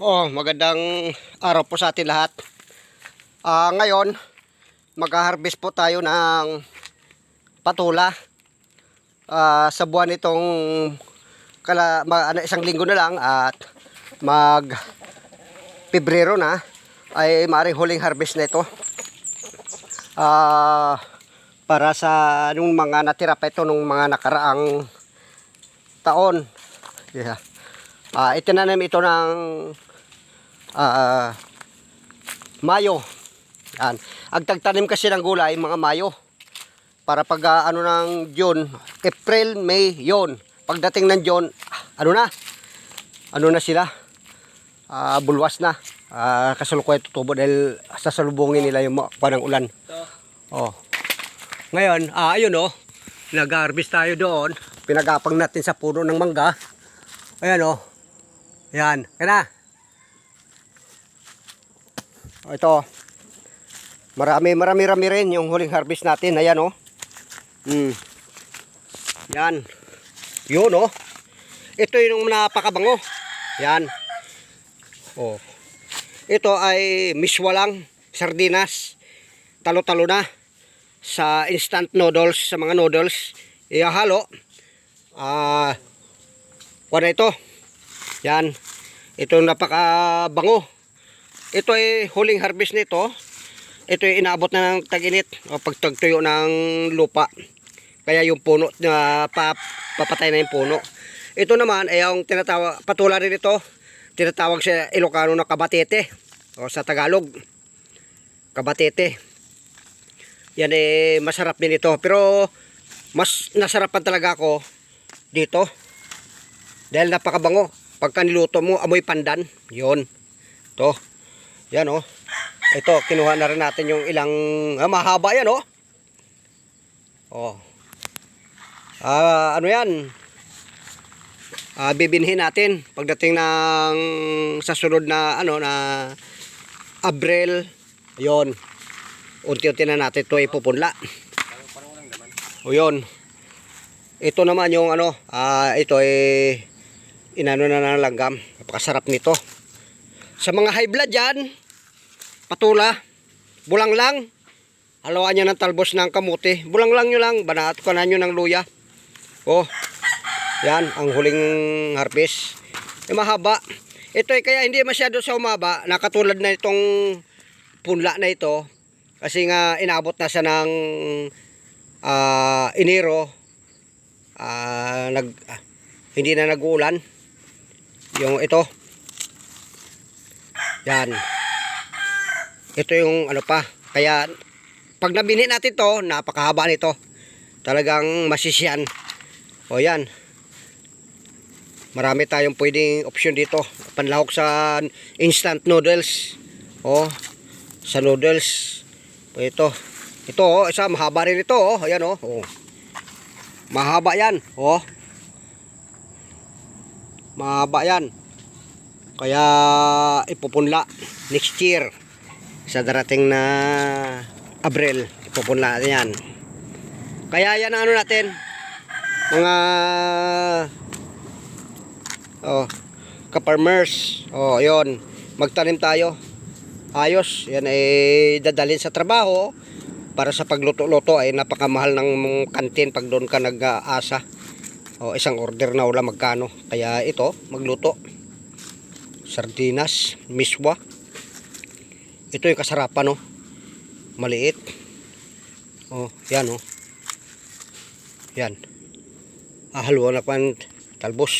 Magandang araw po sa atin lahat. Ngayon, mag-harvest po tayo ng patula. Sa buwan nitong isang linggo na lang at Pebrero na ay maaaring huling harvest na ito. Para sa nung mga natira pa ito nung mga nakaraang taon. Yeah. Itinanim ito ng Mayo. Yan. Ang tagtanim kasi ng gulay mga Mayo. Para pag ng June, April, May, yon. Pagdating ng June, ano na sila? Bulwas na. Kasalukuyan tutubo dahil sasalubungin nila yung ng ulan. Ngayon, ayun nag-harvest tayo doon. Pinagapang natin sa puno ng mangga. Ayan yan, kaya na. Ito. Marami rin yung huling harvest natin. Ayan Yan. Yun Ito yung napakabango. Yan. Ito ay miswa lang, sardinas. Talo-talo na sa instant noodles, sa mga noodles. Ihahalo. Wala ito. Yan. Ito napakabango. Ito ay huling harvest nito. Ito ay inaabot na ng tag-init o pagtagtuyo ng lupa. Kaya yung puno papatay na yung puno. Ito naman ay yung tinatawag, patula rin ito. Tinatawag sa Ilocano na kabatete o sa Tagalog. Kabatete. Yan masarap din ito. Pero mas nasarapan talaga ako dito. Dahil napakabango. Pagka niluto mo, amoy pandan. Yun. Ito. Yan Ito, kinuha na rin natin yung ilang mahaba yan ano yan? Bibinhin natin pagdating ng sa sunod na na Abril. Yun. Unti-unti na natin ito ipupunla. Yun. Ito naman yung ito inano na ng langgam. Napakasarap nito. Sa mga high blood dyan, patula, bulang lang. Haluan nyo ng talbos ng kamuti. Bulang lang nyo lang. Banaat ko na nyo ng luya. Yan, ang huling harvest. Mahaba. Ito kaya hindi masyado sa umaba. Nakatulad na itong punla na ito. Kasi nga inabot na siya ng Enero. Hindi na nag-uulan. Yung ito. Yan. Ito yung pa. Kaya pag nabinhi natin to, napakahaba nito. Talagang masisiyan. Yan. Marami tayong pwedeng option dito. Panlahok sa instant noodles. Sa noodles. Ito. Ito isa mahaba rin ito Ayan Mahaba yan. Mahaba yan. Kaya ipupunla next year sa darating na Abril. Ipupunla yan. Kaya yan ang natin. Mga ka-farmers. Yun. Magtanim tayo. Ayos. Yan ay dadalhin sa trabaho. Para sa pagluto-luto ay napakamahal ng kantin pag doon ka nag-aasa. Isang order na wala magkano. Kaya ito, magluto. Sardinas, miswa. Ito yung kasarapan maliit. Yan Yan. Haluan na pan talbos.